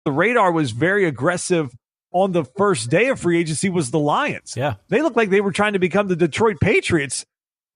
the radar was very aggressive on the first day of free agency was the Lions. Yeah. They looked like they were trying to become the Detroit Patriots.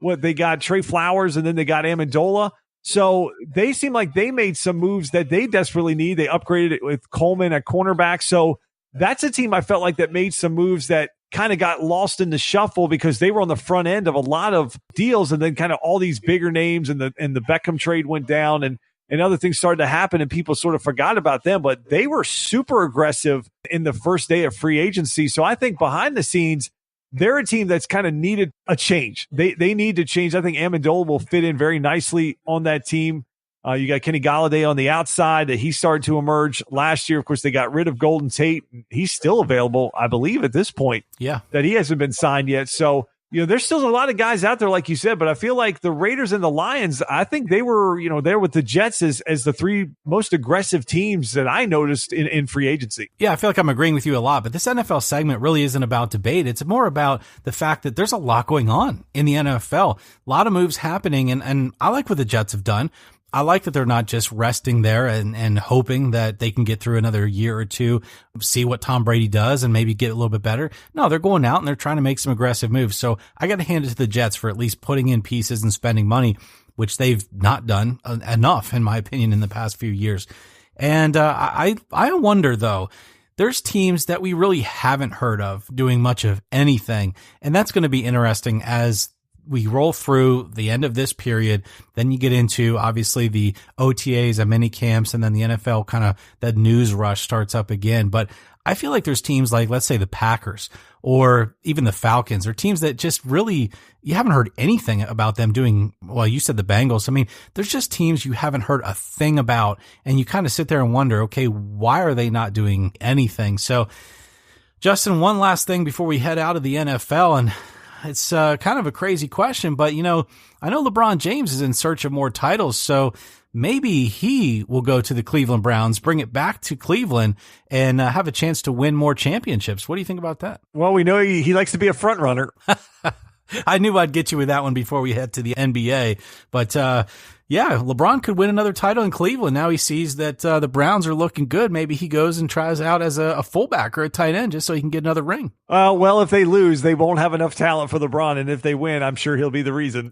They got Trey Flowers and then they got Amendola. So they seem like they made some moves that they desperately need. They upgraded it with Coleman at cornerback. So that's a team I felt like that made some moves that kind of got lost in the shuffle because they were on the front end of a lot of deals, and then kind of all these bigger names and the Beckham trade went down and other things started to happen and people sort of forgot about them. But they were super aggressive in the first day of free agency. So I think behind the scenes, they're a team that's kind of needed a change. They need to change. I think Amendola will fit in very nicely on that team. You got Kenny Golladay on the outside that he started to emerge last year. Of course, they got rid of Golden Tate. He's still available, I believe, at this point. Yeah. That he hasn't been signed yet. So, there's still a lot of guys out there, like you said, but I feel like the Raiders and the Lions, I think they were, there with the Jets as the three most aggressive teams that I noticed in free agency. Yeah, I feel like I'm agreeing with you a lot, but this NFL segment really isn't about debate. It's more about the fact that there's a lot going on in the NFL, a lot of moves happening, and I like what the Jets have done. I like that they're not just resting there and hoping that they can get through another year or two, see what Tom Brady does and maybe get a little bit better. No, they're going out and they're trying to make some aggressive moves. So I got to hand it to the Jets for at least putting in pieces and spending money, which they've not done enough, in my opinion, in the past few years. And I wonder, though, there's teams that we really haven't heard of doing much of anything. And that's going to be interesting as we roll through the end of this period. Then you get into obviously the OTAs and mini camps, and then the NFL kind of that news rush starts up again. But I feel like there's teams like, let's say the Packers or even the Falcons, or teams that just really, you haven't heard anything about them doing. Well, you said the Bengals. I mean, there's just teams you haven't heard a thing about, and you kind of sit there and wonder, okay, why are they not doing anything? So Justin, one last thing before we head out of the NFL, and it's kind of a crazy question, but I know LeBron James is in search of more titles, so maybe he will go to the Cleveland Browns, bring it back to Cleveland, and have a chance to win more championships. What do you think about that? Well, we know he likes to be a front runner. I knew I'd get you with that one before we head to the NBA, but yeah, LeBron could win another title in Cleveland. Now he sees that the Browns are looking good. Maybe he goes and tries out as a fullback or a tight end just so he can get another ring. Well, if they lose, they won't have enough talent for LeBron. And if they win, I'm sure he'll be the reason.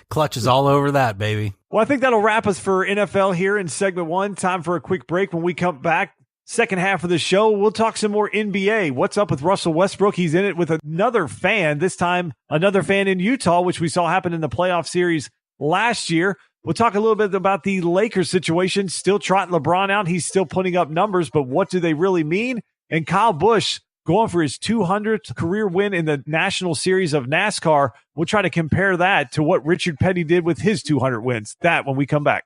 Clutch is all over that, baby. Well, I think that'll wrap us for NFL here in segment one. Time for a quick break. When we come back, second half of the show, we'll talk some more NBA. What's up with Russell Westbrook? He's in it with another fan, this time another fan in Utah, which we saw happen in the playoff series last year. We'll talk a little bit about the Lakers situation, still trotting LeBron out. He's still putting up numbers, but what do they really mean? And Kyle Busch going for his 200th career win in the National Series of NASCAR. We'll try to compare that to what Richard Petty did with his 200 wins. That when we come back.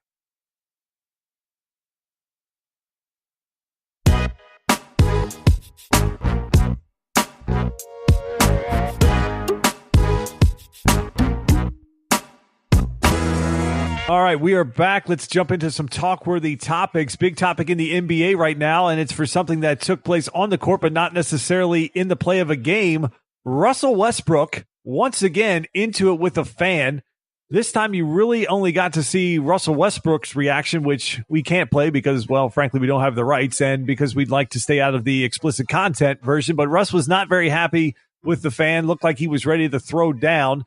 All right, we are back. Let's jump into some talk-worthy topics. Big topic in the NBA right now, and it's for something that took place on the court, but not necessarily in the play of a game. Russell Westbrook, once again, into it with a fan. This time you really only got to see Russell Westbrook's reaction, which we can't play because, well, frankly, we don't have the rights, and because we'd like to stay out of the explicit content version. But Russ was not very happy with the fan. Looked like he was ready to throw down.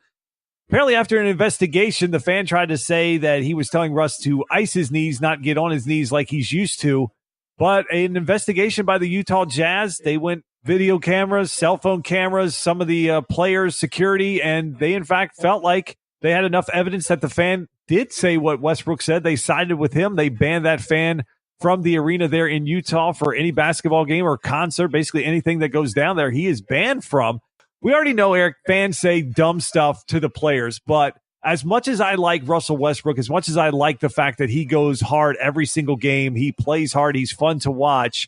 Apparently, after an investigation, the fan tried to say that he was telling Russ to ice his knees, not get on his knees like he's used to. But an investigation by the Utah Jazz, they went video cameras, cell phone cameras, some of the players' security, and they, in fact, felt like they had enough evidence that the fan did say what Westbrook said. They sided with him. They banned that fan from the arena there in Utah for any basketball game or concert, basically anything that goes down there. He is banned from. We already know, Eric, fans say dumb stuff to the players, but as much as I like Russell Westbrook, as much as I like the fact that he goes hard every single game, he plays hard, he's fun to watch,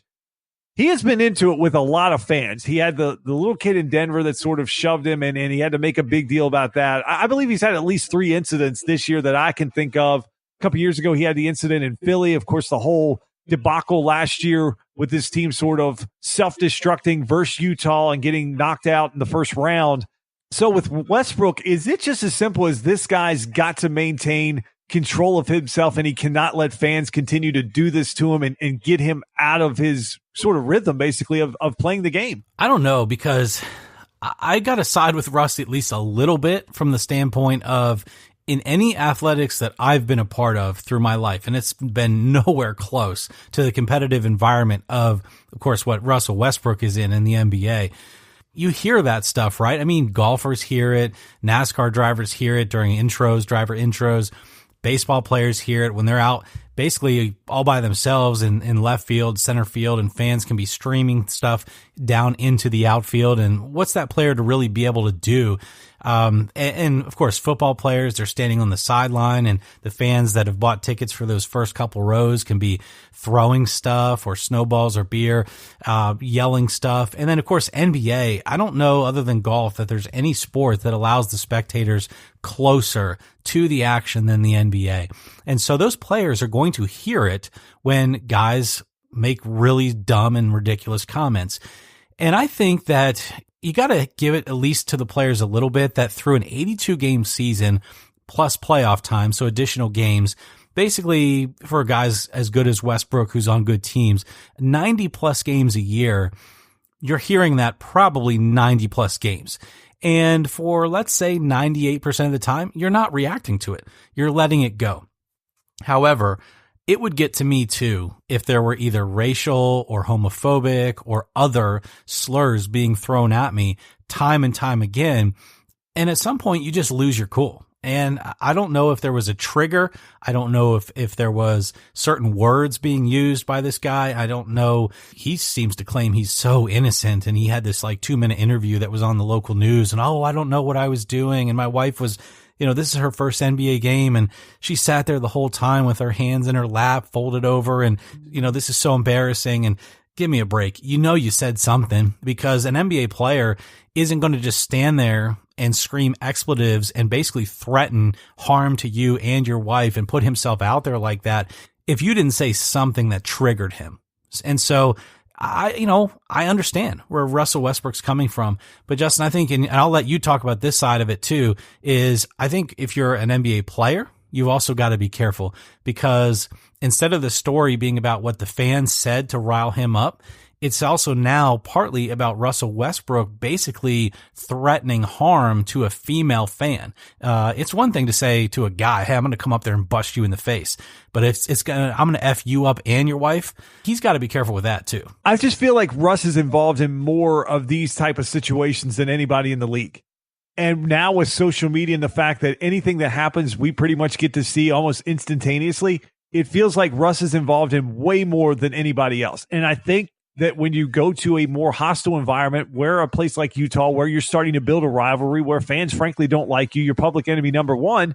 he has been into it with a lot of fans. He had the little kid in Denver that sort of shoved him, and he had to make a big deal about that. I believe he's had at least 3 incidents this year that I can think of. A couple years ago, he had the incident in Philly. Of course, the whole debacle last year with this team sort of self-destructing versus Utah and getting knocked out in the first round. So with Westbrook, is it just as simple as this guy's got to maintain control of himself, and he cannot let fans continue to do this to him and get him out of his sort of rhythm, basically, of playing the game? I don't know, because I got to side with Russ at least a little bit from the standpoint of, in any athletics that I've been a part of through my life, and it's been nowhere close to the competitive environment of course, what Russell Westbrook is in the NBA. You hear that stuff, right? I mean, golfers hear it, NASCAR drivers hear it during intros, driver intros, baseball players hear it when they're out basically all by themselves in left field, center field, and fans can be streaming stuff down into the outfield. And what's that player to really be able to do? And of course, football players, they're standing on the sideline, and the fans that have bought tickets for those first couple rows can be throwing stuff or snowballs or beer, yelling stuff. And then of course, NBA, I don't know, other than golf, that there's any sport that allows the spectators closer to the action than the NBA. And so those players are going to hear it when guys make really dumb and ridiculous comments. And I think that you got to give it at least to the players a little bit, that through an 82 game season plus playoff time, so additional games, basically for guys as good as Westbrook, who's on good teams, 90 plus games a year, you're hearing that probably 90 plus games. And for, let's say, 98% of the time, you're not reacting to it. You're letting it go. However, it would get to me too if there were either racial or homophobic or other slurs being thrown at me time and time again. And at some point, you just lose your cool. And I don't know if there was a trigger. I don't know if there was certain words being used by this guy. I don't know. He seems to claim he's so innocent, and he had this like 2-minute interview that was on the local news, and I don't know what I was doing. And my wife was, this is her first NBA game, and she sat there the whole time with her hands in her lap, folded over, and, this is so embarrassing. And give me a break. You said something, because an NBA player isn't going to just stand there and scream expletives and basically threaten harm to you and your wife and put himself out there like that if you didn't say something that triggered him. And so I understand where Russell Westbrook's coming from, but Justin, I think, and I'll let you talk about this side of it too, is I think if you're an NBA player, you've also got to be careful, because instead of the story being about what the fans said to rile him up, it's also now partly about Russell Westbrook basically threatening harm to a female fan. It's one thing to say to a guy, hey, I'm going to come up there and bust you in the face. But if I'm going to F you up and your wife, he's got to be careful with that too. I just feel like Russ is involved in more of these type of situations than anybody in the league. And now with social media and the fact that anything that happens, we pretty much get to see almost instantaneously, it feels like Russ is involved in way more than anybody else. And I think that when you go to a more hostile environment, where a place like Utah, where you're starting to build a rivalry, where fans frankly don't like you, you're public enemy number one,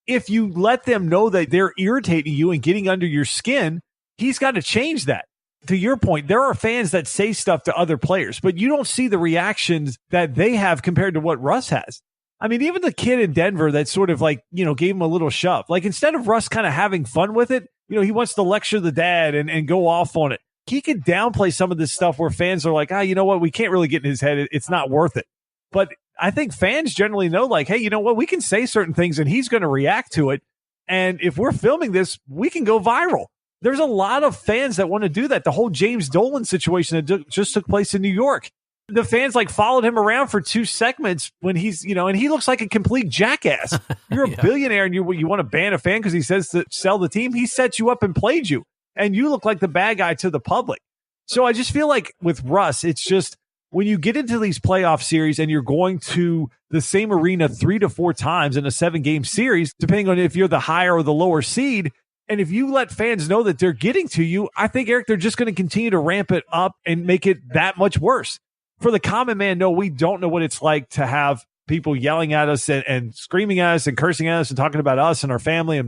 if you let them know that they're irritating you and getting under your skin, he's got to change that. To your point, there are fans that say stuff to other players, but you don't see the reactions that they have compared to what Russ has. I mean, even the kid in Denver that sort of like, gave him a little shove. Like, instead of Russ kind of having fun with it, he wants to lecture the dad and go off on it. He could downplay some of this stuff where fans are like, you know what? We can't really get in his head. It's not worth it. But I think fans generally know, like, hey, you know what? We can say certain things and he's going to react to it. And if we're filming this, we can go viral. There's a lot of fans that want to do that. The whole James Dolan situation that just took place in New York. The fans like followed him around for 2 segments when he's, and he looks like a complete jackass. You're a billionaire and you want to ban a fan because he says to sell the team. He set you up and played you. And you look like the bad guy to the public. So I just feel like with Russ, it's just when you get into these playoff series and you're going to the same arena 3 to 4 times in a 7-game series, depending on if you're the higher or the lower seed, and if you let fans know that they're getting to you, I think, Eric, they're just going to continue to ramp it up and make it that much worse. For the common man, no, we don't know what it's like to have people yelling at us and screaming at us and cursing at us and talking about us and our family.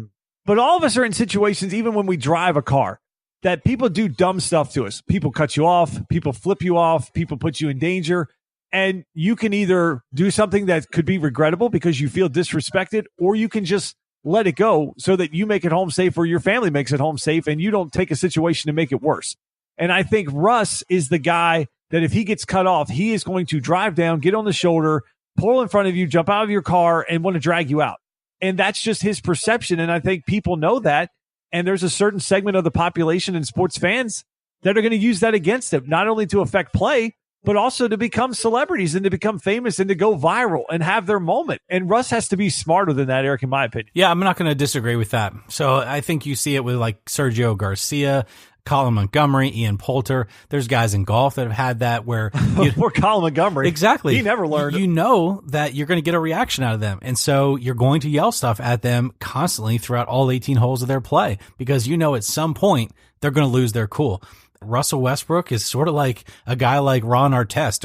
But all of us are in situations, even when we drive a car, that people do dumb stuff to us. People cut you off, people flip you off, people put you in danger. And you can either do something that could be regrettable because you feel disrespected, or you can just let it go so that you make it home safe or your family makes it home safe and you don't take a situation to make it worse. And I think Russ is the guy that if he gets cut off, he is going to drive down, get on the shoulder, pull in front of you, jump out of your car, and want to drag you out. And that's just his perception. And I think people know that. And there's a certain segment of the population and sports fans that are going to use that against him, not only to affect play, but also to become celebrities and to become famous and to go viral and have their moment. And Russ has to be smarter than that, Eric, in my opinion. Yeah, I'm not going to disagree with that. So I think you see it with like Sergio Garcia, Colin Montgomery, Ian Poulter. There's guys in golf that have had that where poor Colin Montgomery. Exactly. He never learned. You know that you're going to get a reaction out of them. And so you're going to yell stuff at them constantly throughout all 18 holes of their play because you know at some point they're going to lose their cool. Russell Westbrook is sort of like a guy like Ron Artest,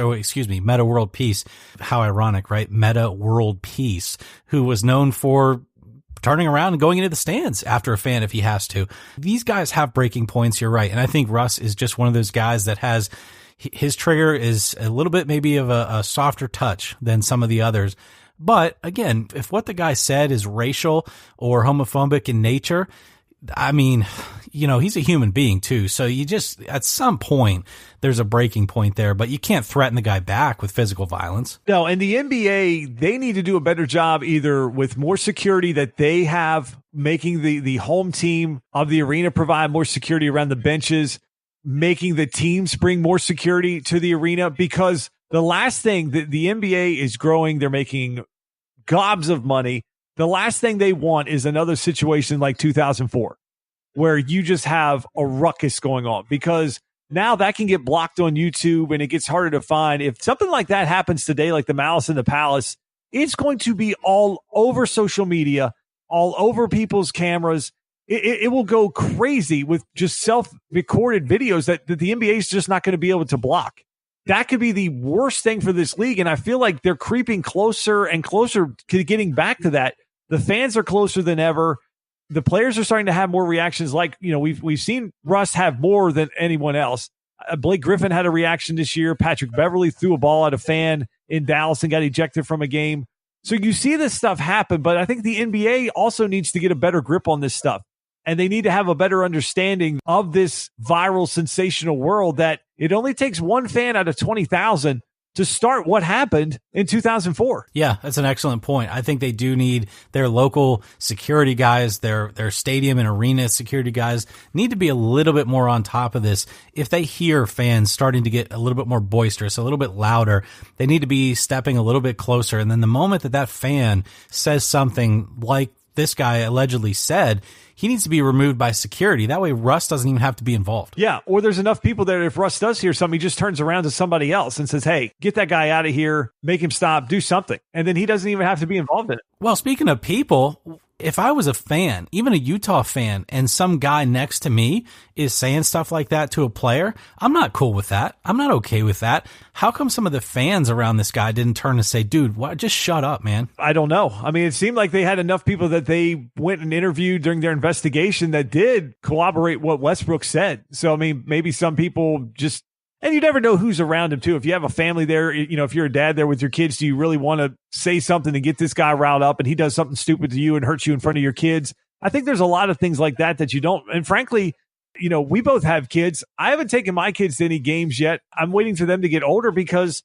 Meta World Peace. How ironic, right? Meta World Peace, who was known for turning around and going into the stands after a fan if he has to. These guys have breaking points, you're right. And I think Russ is just one of those guys that has his trigger is a little bit maybe of a softer touch than some of the others. But again, if what the guy said is racial or homophobic in nature, I mean, you know, he's a human being too. So you just, at some point, there's a breaking point there, but you can't threaten the guy back with physical violence. No, and the NBA, they need to do a better job either with more security that they have, making the home team of the arena provide more security around the benches, making the teams bring more security to the arena, because the last thing, the NBA is growing, they're making gobs of money. The last thing they want is another situation like 2004, where you just have a ruckus going on, because now that can get blocked on YouTube and it gets harder to find. If something like that happens today, like the Malice in the Palace, it's going to be all over social media, all over people's cameras. It will go crazy with just self-recorded videos that the NBA is just not going to be able to block. That could be the worst thing for this league, and I feel like they're creeping closer and closer to getting back to that. The fans are closer than ever. The players are starting to have more reactions. Like, you know, we've seen Russ have more than anyone else. Blake Griffin had a reaction this year. Patrick Beverley threw a ball at a fan in Dallas and got ejected from a game. So you see this stuff happen, but I think the NBA also needs to get a better grip on this stuff. And they need to have a better understanding of this viral, sensational world, that it only takes one fan out of 20,000 to start what happened in 2004. Yeah, that's an excellent point. I think they do need their local security guys, their stadium and arena security guys need to be a little bit more on top of this. If they hear fans starting to get a little bit more boisterous, a little bit louder, they need to be stepping a little bit closer. And then the moment that fan says something like this guy allegedly said, he needs to be removed by security. That way Russ doesn't even have to be involved. Yeah, or there's enough people there, if Russ does hear something, he just turns around to somebody else and says, hey, get that guy out of here, make him stop, do something. And then he doesn't even have to be involved in it. Well, speaking of people, if I was a fan, even a Utah fan, and some guy next to me is saying stuff like that to a player, I'm not cool with that. I'm not okay with that. How come some of the fans around this guy didn't turn and say, dude, just shut up, man? I don't know. I mean, it seemed like they had enough people that they went and interviewed during their investigation that did corroborate what Westbrook said. So, I mean, maybe some people just, and you never know who's around him too. If you have a family there, you know, if you're a dad there with your kids, do you really want to say something to get this guy riled up and he does something stupid to you and hurts you in front of your kids? I think there's a lot of things like that you don't. And frankly, you know, we both have kids. I haven't taken my kids to any games yet. I'm waiting for them to get older because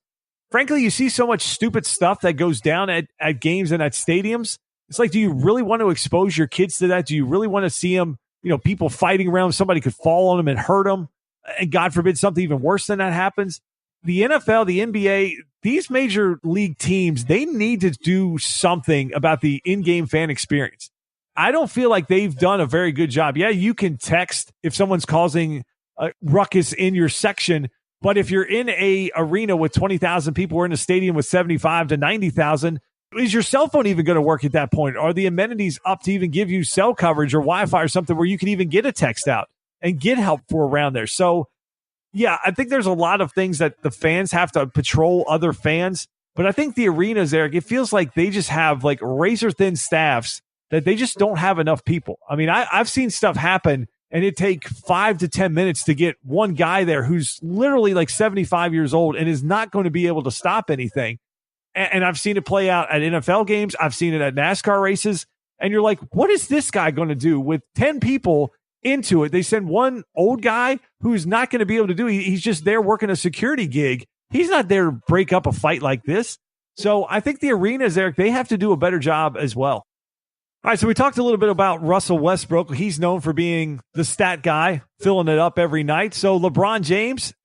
frankly, you see so much stupid stuff that goes down at games and at stadiums. It's like, do you really want to expose your kids to that? Do you really want to see them, you know, people fighting around, somebody could fall on them and hurt them? And God forbid something even worse than that happens. The NFL, the NBA, these major league teams, they need to do something about the in-game fan experience. I don't feel like they've done a very good job. Yeah, you can text if someone's causing a ruckus in your section, but if you're in a arena with 20,000 people or in a stadium with 75 to 90,000, is your cell phone even going to work at that point? Are the amenities up to even give you cell coverage or Wi-Fi or something where you can even get a text out and get help for around there? So, yeah, I think there's a lot of things that the fans have to patrol other fans. But I think the arenas, Eric, it feels like they just have like razor thin staffs that they just don't have enough people. I mean, I've seen stuff happen and it take 5 to 10 minutes to get one guy there who's literally like 75 years old and is not going to be able to stop anything. And I've seen it play out at NFL games. I've seen it at NASCAR races. And you're like, what is this guy going to do with 10 people into it? They send one old guy who's not going to be able to do it. He's just there working a security gig. He's not there to break up a fight like this. So I think the arenas, Eric, they have to do a better job as well. All right, so we talked a little bit about Russell Westbrook. He's known for being the stat guy, filling it up every night. So LeBron James